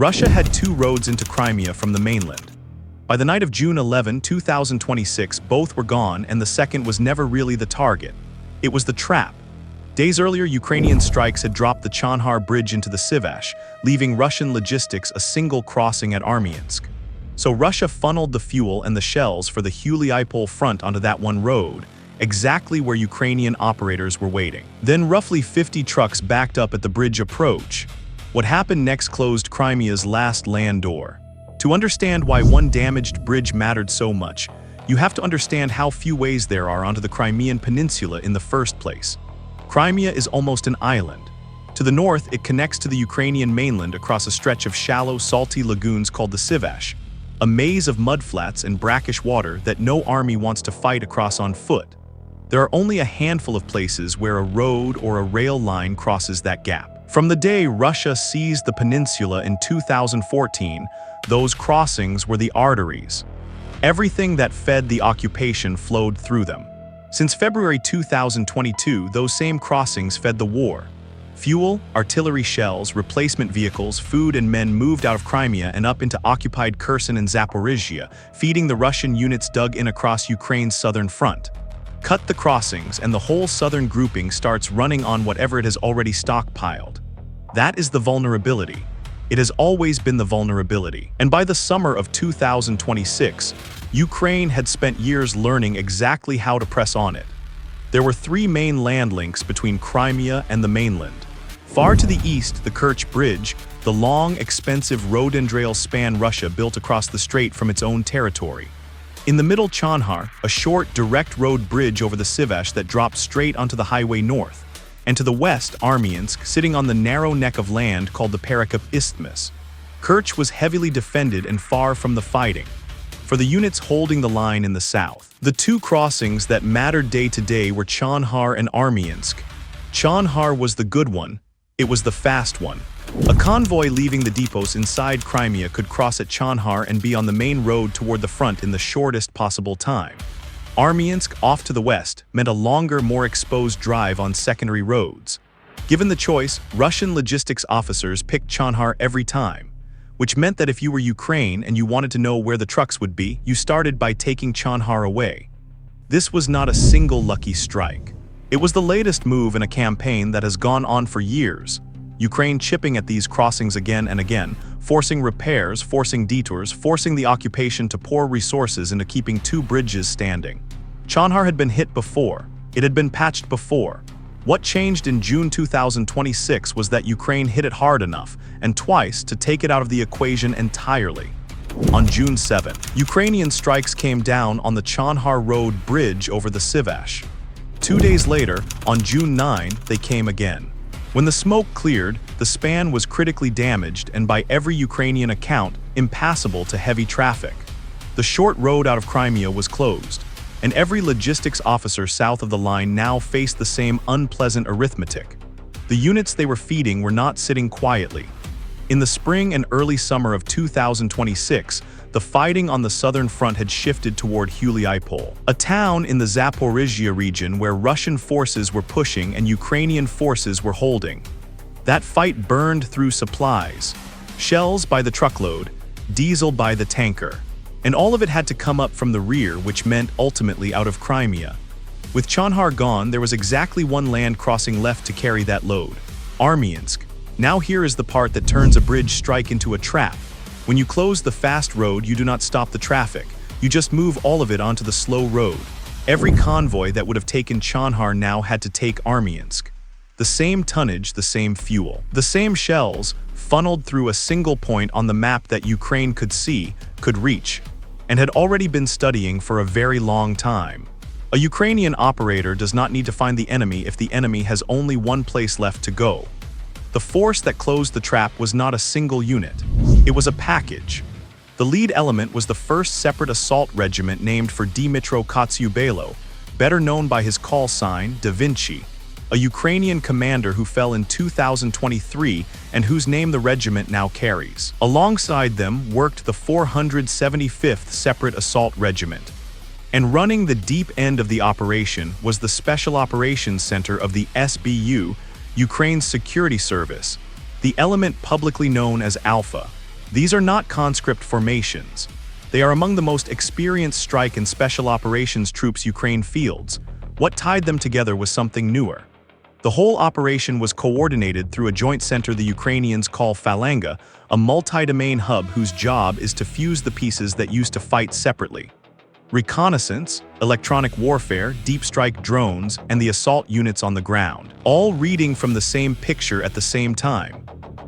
Russia had two roads into Crimea from the mainland. By the night of June 11, 2026, both were gone and the second was never really the target. It was the trap. Days earlier, Ukrainian strikes had dropped the Chonhar bridge into the Syvash, leaving Russian logistics a single crossing at Armiansk. So Russia funneled the fuel and the shells for the Huliaipole front onto that one road, exactly where Ukrainian operators were waiting. Then roughly 50 trucks backed up at the bridge approach. What happened next closed Crimea's last land door. To understand why one damaged bridge mattered so much, you have to understand how few ways there are onto the Crimean peninsula in the first place. Crimea is almost an island. To the north, it connects to the Ukrainian mainland across a stretch of shallow, salty lagoons called the Syvash, a maze of mudflats and brackish water that no army wants to fight across on foot. There are only a handful of places where a road or a rail line crosses that gap. From the day Russia seized the peninsula in 2014, those crossings were the arteries. Everything that fed the occupation flowed through them. Since February 2022, those same crossings fed the war. Fuel, artillery shells, replacement vehicles, food and men moved out of Crimea and up into occupied Kherson and Zaporizhia, feeding the Russian units dug in across Ukraine's southern front. Cut the crossings and the whole southern grouping starts running on whatever it has already stockpiled. That is the vulnerability. It has always been the vulnerability. And by the summer of 2026, Ukraine had spent years learning exactly how to press on it. There were three main land links between Crimea and the mainland. Far to the east, the Kerch Bridge, the long, expensive road and rail span Russia built across the strait from its own territory. In the middle, Chonhar, a short, direct road bridge over the Syvash that dropped straight onto the highway north. And to the west, Armiansk, sitting on the narrow neck of land called the Perekop Isthmus. Kerch was heavily defended and far from the fighting, for the units holding the line in the south. The two crossings that mattered day to day were Chonhar and Armiansk. Chonhar was the good one. It was the fast one. A convoy leaving the depots inside Crimea could cross at Chonhar and be on the main road toward the front in the shortest possible time. Armiansk, off to the west, meant a longer, more exposed drive on secondary roads. Given the choice, Russian logistics officers picked Chonhar every time, which meant that if you were Ukraine and you wanted to know where the trucks would be, you started by taking Chonhar away. This was not a single lucky strike. It was the latest move in a campaign that has gone on for years. Ukraine chipping at these crossings again and again, forcing repairs, forcing detours, forcing the occupation to pour resources into keeping two bridges standing. Chonhar had been hit before. It had been patched before. What changed in June 2026 was that Ukraine hit it hard enough, and twice, to take it out of the equation entirely. On June 7, Ukrainian strikes came down on the Chonhar Road bridge over the Syvash. 2 days later, on June 9, they came again. When the smoke cleared, the span was critically damaged and by every Ukrainian account, impassable to heavy traffic. The short road out of Crimea was closed, and every logistics officer south of the line now faced the same unpleasant arithmetic. The units they were feeding were not sitting quietly. In the spring and early summer of 2026, the fighting on the southern front had shifted toward Huliaipole, a town in the Zaporizhia region where Russian forces were pushing and Ukrainian forces were holding. That fight burned through supplies, shells by the truckload, diesel by the tanker, and all of it had to come up from the rear, which meant ultimately out of Crimea. With Chonhar gone, there was exactly one land crossing left to carry that load: Armiansk. Now here is the part that turns a bridge strike into a trap. When you close the fast road, you do not stop the traffic. You just move all of it onto the slow road. Every convoy that would have taken Chonhar now had to take Armiansk. The same tonnage, the same fuel, the same shells, funneled through a single point on the map that Ukraine could see, could reach, and had already been studying for a very long time. A Ukrainian operator does not need to find the enemy if the enemy has only one place left to go. The force that closed the trap was not a single unit. It was a package. The lead element was the first separate assault regiment named for Dmytro Kotsiubalo, better known by his call sign, Da Vinci, a Ukrainian commander who fell in 2023 and whose name the regiment now carries. Alongside them worked the 475th Separate Assault Regiment. And running the deep end of the operation was the Special Operations Center of the SBU, Ukraine's security service, the element publicly known as Alpha. These are not conscript formations. They are among the most experienced strike and special operations troops Ukraine fields. What tied them together was something newer. The whole operation was coordinated through a joint center the Ukrainians call Falanga, a multi-domain hub whose job is to fuse the pieces that used to fight separately. Reconnaissance, electronic warfare, deep strike drones, and the assault units on the ground, all reading from the same picture at the same time.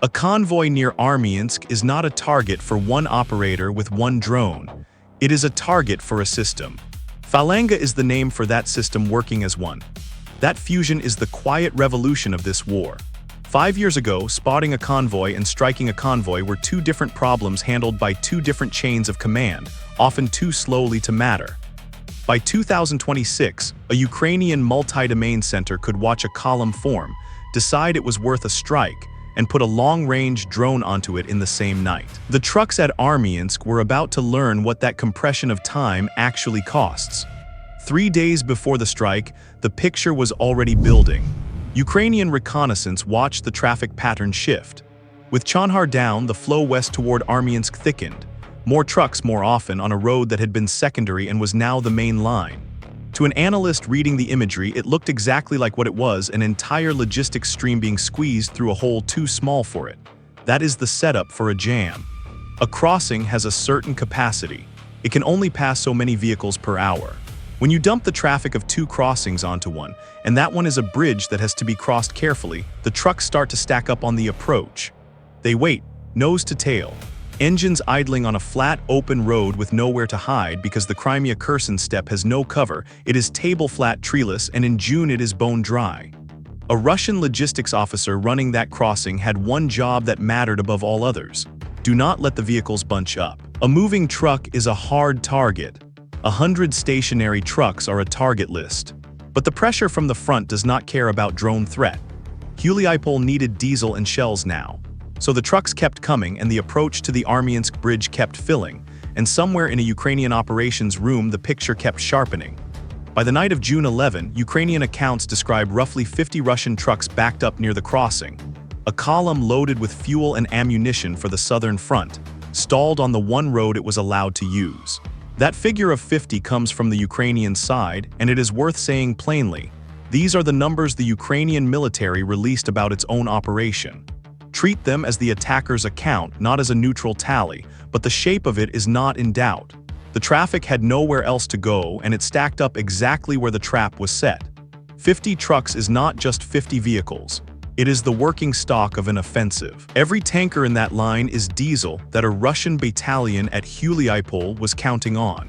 A convoy near Armiansk is not a target for one operator with one drone. It is a target for a system. Falanga is the name for that system working as one. That fusion is the quiet revolution of this war. 5 years ago, spotting a convoy and striking a convoy were two different problems handled by two different chains of command, often too slowly to matter. By 2026, a Ukrainian multi-domain center could watch a column form, decide it was worth a strike, and put a long-range drone onto it in the same night. The trucks at Armiansk were about to learn what that compression of time actually costs. 3 days before the strike, the picture was already building. Ukrainian reconnaissance watched the traffic pattern shift. With Chonhar down, the flow west toward Armiansk thickened. More trucks more often on a road that had been secondary and was now the main line. To an analyst reading the imagery, it looked exactly like what it was, an entire logistics stream being squeezed through a hole too small for it. That is the setup for a jam. A crossing has a certain capacity. It can only pass so many vehicles per hour. When you dump the traffic of two crossings onto one, and that one is a bridge that has to be crossed carefully, the trucks start to stack up on the approach. They wait, nose to tail. Engines idling on a flat, open road with nowhere to hide because the Crimea Kherson steppe has no cover. It is table-flat treeless, and in June it is bone dry. A Russian logistics officer running that crossing had one job that mattered above all others. Do not let the vehicles bunch up. A moving truck is a hard target. 100 stationary trucks are a target list. But the pressure from the front does not care about drone threat. Huliaipole needed diesel and shells now. So the trucks kept coming and the approach to the Armiansk bridge kept filling, and somewhere in a Ukrainian operations room the picture kept sharpening. By the night of June 11, Ukrainian accounts describe roughly 50 Russian trucks backed up near the crossing. A column loaded with fuel and ammunition for the southern front, stalled on the one road it was allowed to use. That figure of 50 comes from the Ukrainian side, and it is worth saying plainly, these are the numbers the Ukrainian military released about its own operation. Treat them as the attacker's account, not as a neutral tally, but the shape of it is not in doubt. The traffic had nowhere else to go, and it stacked up exactly where the trap was set. 50 trucks is not just 50 vehicles. It is the working stock of an offensive. Every tanker in that line is diesel that a Russian battalion at Huliaipole was counting on.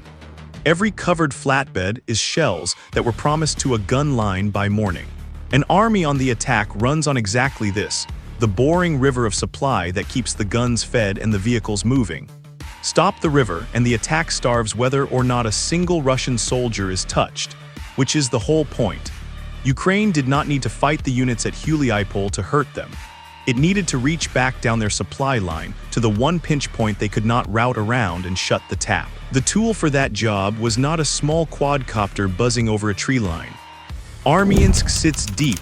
Every covered flatbed is shells that were promised to a gun line by morning. An army on the attack runs on exactly this, the boring river of supply that keeps the guns fed and the vehicles moving. Stop the river and the attack starves whether or not a single Russian soldier is touched, which is the whole point. Ukraine did not need to fight the units at Huliaipole to hurt them. It needed to reach back down their supply line to the one pinch point they could not route around and shut the tap. The tool for that job was not a small quadcopter buzzing over a tree line. Armiansk sits deep,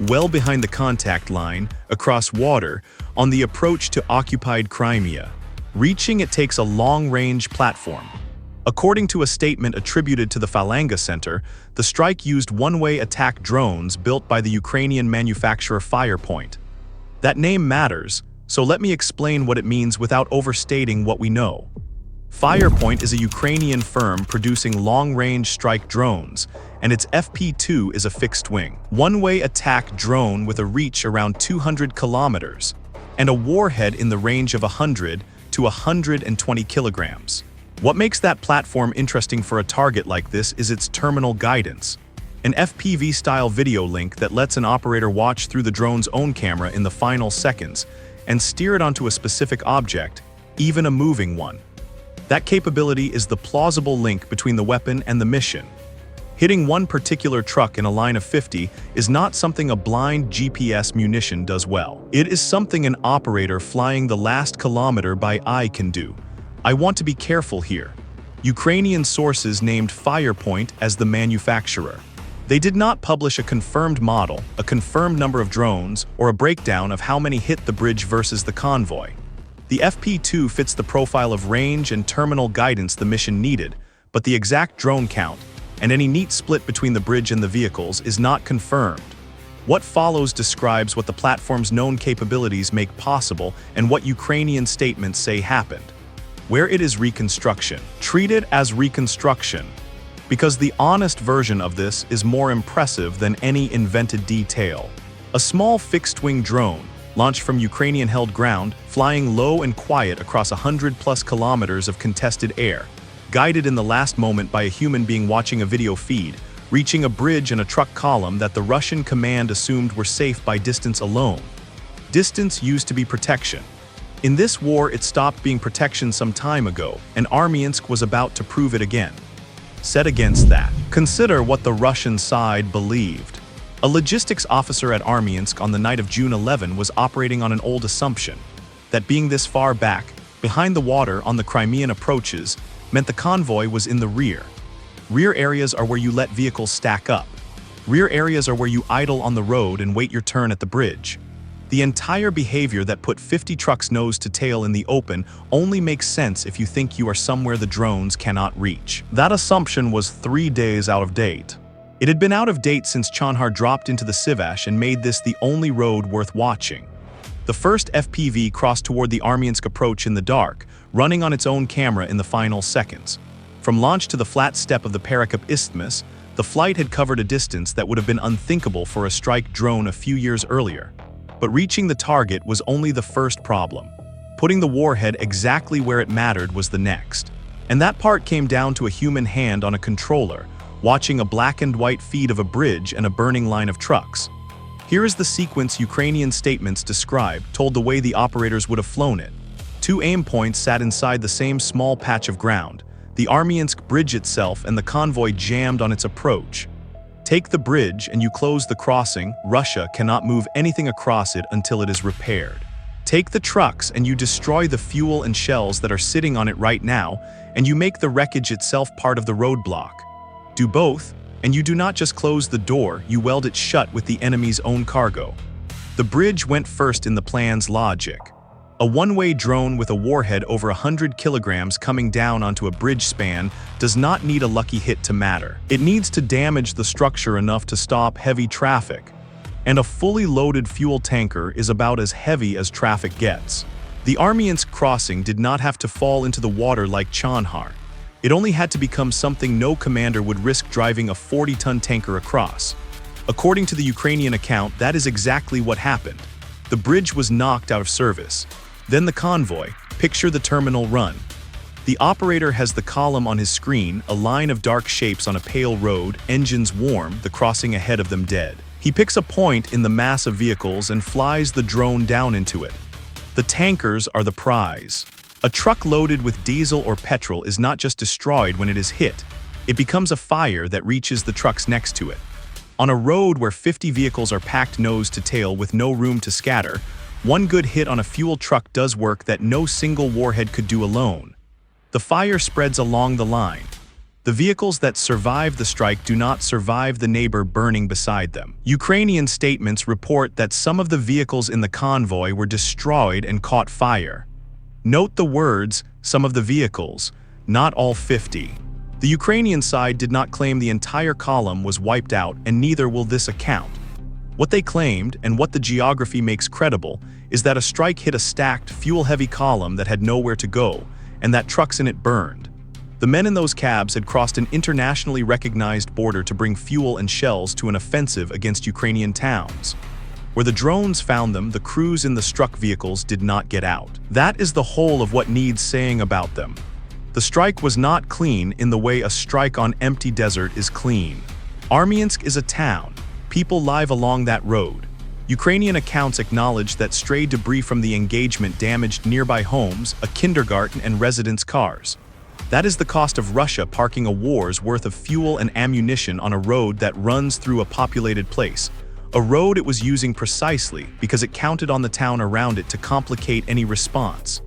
well behind the contact line, across water, on the approach to occupied Crimea. Reaching it takes a long-range platform. According to a statement attributed to the Falanga Center, the strike used one-way attack drones built by the Ukrainian manufacturer Fire Point. That name matters, so let me explain what it means without overstating what we know. Fire Point is a Ukrainian firm producing long-range strike drones, and its FP2 is a fixed-wing, one-way attack drone with a reach around 200 kilometers, and a warhead in the range of 100 to 120 kilograms. What makes that platform interesting for a target like this is its terminal guidance, an FPV-style video link that lets an operator watch through the drone's own camera in the final seconds and steer it onto a specific object, even a moving one. That capability is the plausible link between the weapon and the mission. Hitting one particular truck in a line of 50 is not something a blind GPS munition does well. It is something an operator flying the last kilometer by eye can do. I want to be careful here. Ukrainian sources named Fire Point as the manufacturer. They did not publish a confirmed model, a confirmed number of drones, or a breakdown of how many hit the bridge versus the convoy. The FP2 fits the profile of range and terminal guidance the mission needed, but the exact drone count, and any neat split between the bridge and the vehicles, is not confirmed. What follows describes what the platform's known capabilities make possible and what Ukrainian statements say happened. Where it is reconstruction, treat it as reconstruction, because the honest version of this is more impressive than any invented detail. A small fixed-wing drone, launched from Ukrainian-held ground, flying low and quiet across 100+ kilometers of contested air, guided in the last moment by a human being watching a video feed, reaching a bridge and a truck column that the Russian command assumed were safe by distance alone. Distance used to be protection. In this war, it stopped being protection some time ago, and Armiansk was about to prove it again. Set against that, consider what the Russian side believed. A logistics officer at Armiansk on the night of June 11 was operating on an old assumption that being this far back, behind the water on the Crimean approaches, meant the convoy was in the rear. Rear areas are where you let vehicles stack up. Rear areas are where you idle on the road and wait your turn at the bridge. The entire behavior that put 50 trucks nose to tail in the open only makes sense if you think you are somewhere the drones cannot reach. That assumption was 3 days out of date. It had been out of date since Chonhar dropped into the Syvash and made this the only road worth watching. The first FPV crossed toward the Armiansk approach in the dark, running on its own camera in the final seconds. From launch to the flat steppe of the Parakop Isthmus, the flight had covered a distance that would have been unthinkable for a strike drone a few years earlier. But reaching the target was only the first problem. Putting the warhead exactly where it mattered was the next. And that part came down to a human hand on a controller, watching a black and white feed of a bridge and a burning line of trucks. Here is the sequence Ukrainian statements describe, told the way the operators would have flown it. 2 aim points sat inside the same small patch of ground, the Armiansk bridge itself and the convoy jammed on its approach. Take the bridge and you close the crossing, Russia cannot move anything across it until it is repaired. Take the trucks and you destroy the fuel and shells that are sitting on it right now, and you make the wreckage itself part of the roadblock. Do both, and you do not just close the door, you weld it shut with the enemy's own cargo. The bridge went first in the plan's logic. A one-way drone with a warhead over 100 kilograms coming down onto a bridge span does not need a lucky hit to matter. It needs to damage the structure enough to stop heavy traffic. And a fully loaded fuel tanker is about as heavy as traffic gets. The Armiansk crossing did not have to fall into the water like Chonhar. It only had to become something no commander would risk driving a 40-ton tanker across. According to the Ukrainian account, that is exactly what happened. The bridge was knocked out of service. Then the convoy, picture the terminal run. The operator has the column on his screen, a line of dark shapes on a pale road, engines warm, the crossing ahead of them dead. He picks a point in the mass of vehicles and flies the drone down into it. The tankers are the prize. A truck loaded with diesel or petrol is not just destroyed when it is hit. It becomes a fire that reaches the trucks next to it. On a road where 50 vehicles are packed nose to tail with no room to scatter, one good hit on a fuel truck does work that no single warhead could do alone. The fire spreads along the line. The vehicles that survive the strike do not survive the neighbor burning beside them. Ukrainian statements report that some of the vehicles in the convoy were destroyed and caught fire. Note the words, some of the vehicles, not all 50. The Ukrainian side did not claim the entire column was wiped out, and neither will this account. What they claimed, and what the geography makes credible, is that a strike hit a stacked, fuel-heavy column that had nowhere to go, and that trucks in it burned. The men in those cabs had crossed an internationally recognized border to bring fuel and shells to an offensive against Ukrainian towns. Where the drones found them, the crews in the struck vehicles did not get out. That is the whole of what needs saying about them. The strike was not clean in the way a strike on empty desert is clean. Armiansk is a town. People live along that road. Ukrainian accounts acknowledge that stray debris from the engagement damaged nearby homes, a kindergarten, and residents' cars. That is the cost of Russia parking a war's worth of fuel and ammunition on a road that runs through a populated place. A road it was using precisely because it counted on the town around it to complicate any response.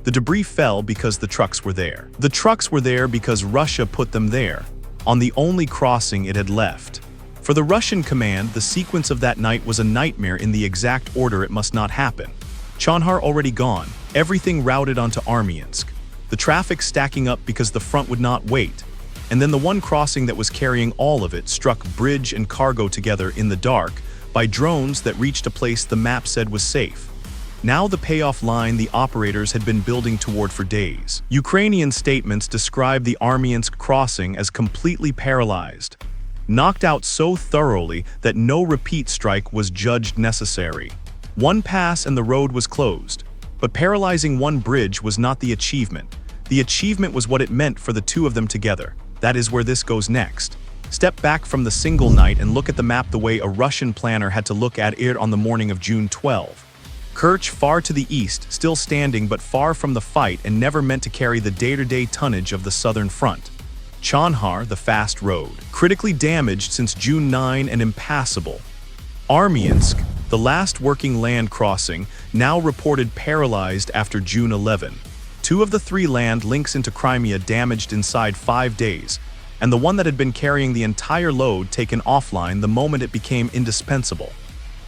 The debris fell because the trucks were there. The trucks were there because Russia put them there, on the only crossing it had left. For the Russian command, the sequence of that night was a nightmare in the exact order it must not happen. Chonhar already gone, everything routed onto Armiansk. The traffic stacking up because the front would not wait. And then the one crossing that was carrying all of it struck bridge and cargo together in the dark by drones that reached a place the map said was safe. Now the payoff line the operators had been building toward for days. Ukrainian statements described the Armiansk crossing as completely paralyzed, knocked out so thoroughly that no repeat strike was judged necessary. One pass and the road was closed. But paralyzing one bridge was not the achievement. The achievement was what it meant for the two of them together. That is where this goes next. Step back from the single night and look at the map the way a Russian planner had to look at it on the morning of June 12. Kerch far to the east, still standing but far from the fight and never meant to carry the day-to-day tonnage of the southern front. Chonhar, the fast road, critically damaged since June 9 and impassable. Armiansk, the last working land crossing, now reported paralyzed after June 11. 2 of the 3 land links into Crimea damaged inside 5 days, and the one that had been carrying the entire load taken offline the moment it became indispensable.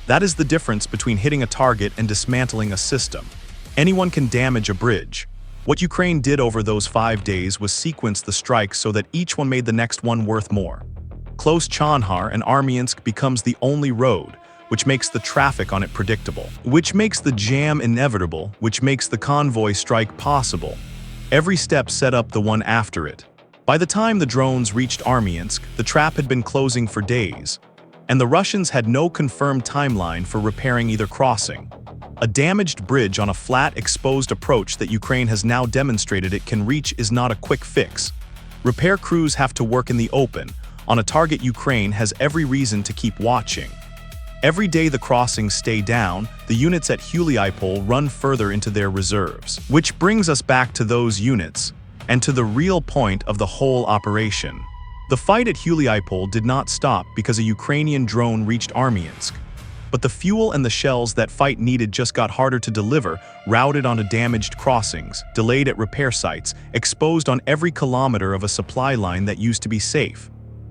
That is the difference between hitting a target and dismantling a system. Anyone can damage a bridge. What Ukraine did over those 5 days was sequence the strikes so that each one made the next one worth more. Close Chonhar and Armiansk becomes the only road, which makes the traffic on it predictable, which makes the jam inevitable, which makes the convoy strike possible. Every step set up the one after it. By the time the drones reached Armiansk, the trap had been closing for days, and the Russians had no confirmed timeline for repairing either crossing. A damaged bridge on a flat, exposed approach that Ukraine has now demonstrated it can reach is not a quick fix. Repair crews have to work in the open, on a target Ukraine has every reason to keep watching. Every day the crossings stay down, the units at Huliaipole run further into their reserves. Which brings us back to those units, and to the real point of the whole operation. The fight at Huliaipole did not stop because a Ukrainian drone reached Armiansk. But the fuel and the shells that fight needed just got harder to deliver, routed onto damaged crossings, delayed at repair sites, exposed on every kilometer of a supply line that used to be safe.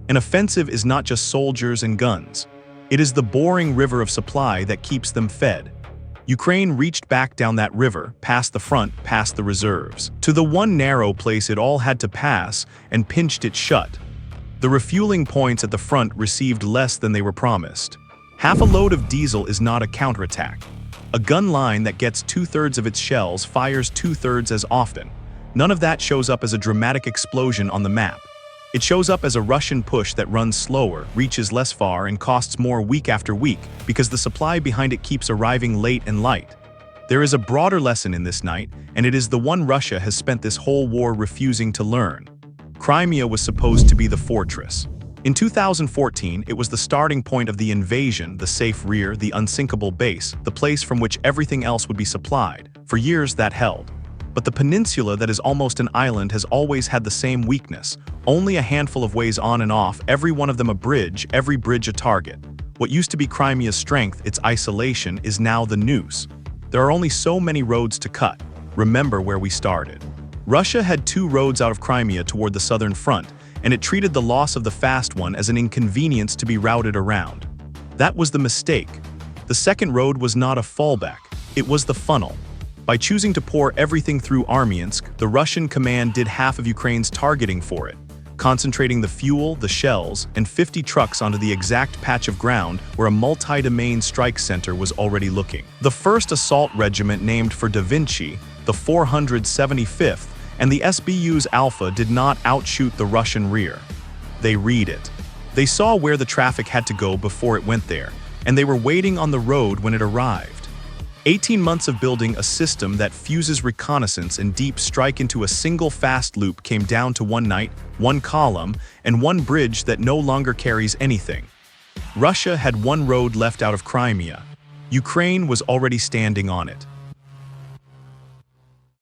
An offensive is not just soldiers and guns. It is the boring river of supply that keeps them fed. Ukraine reached back down that river, past the front, past the reserves, to the one narrow place it all had to pass, and pinched it shut. The refueling points at the front received less than they were promised. Half a load of diesel is not a counterattack. A gun line that gets 2/3 of its shells fires 2/3 as often. None of that shows up as a dramatic explosion on the map. It shows up as a Russian push that runs slower, reaches less far, and costs more week after week because the supply behind it keeps arriving late and light. There is a broader lesson in this night, and it is the one Russia has spent this whole war refusing to learn. Crimea was supposed to be the fortress. In 2014, it was the starting point of the invasion, the safe rear, the unsinkable base, the place from which everything else would be supplied. For years that held. But the peninsula that is almost an island has always had the same weakness. Only a handful of ways on and off, every one of them a bridge, every bridge a target. What used to be Crimea's strength, its isolation, is now the noose. There are only so many roads to cut. Remember where we started. Russia had 2 roads out of Crimea toward the southern front, and it treated the loss of the fast one as an inconvenience to be routed around. That was the mistake. The second road was not a fallback, it was the funnel. By choosing to pour everything through Armiansk, the Russian command did half of Ukraine's targeting for it, concentrating the fuel, the shells, and 50 trucks onto the exact patch of ground where a multi-domain strike center was already looking. The 1st Assault Regiment named for Vinci, the 475th, and the SBU's Alpha did not outshoot the Russian rear. They read it. They saw where the traffic had to go before it went there, and they were waiting on the road when it arrived. 18 months of building a system that fuses reconnaissance and deep strike into a single fast loop came down to one night, one column, and one bridge that no longer carries anything. Russia had one road left out of Crimea. Ukraine was already standing on it.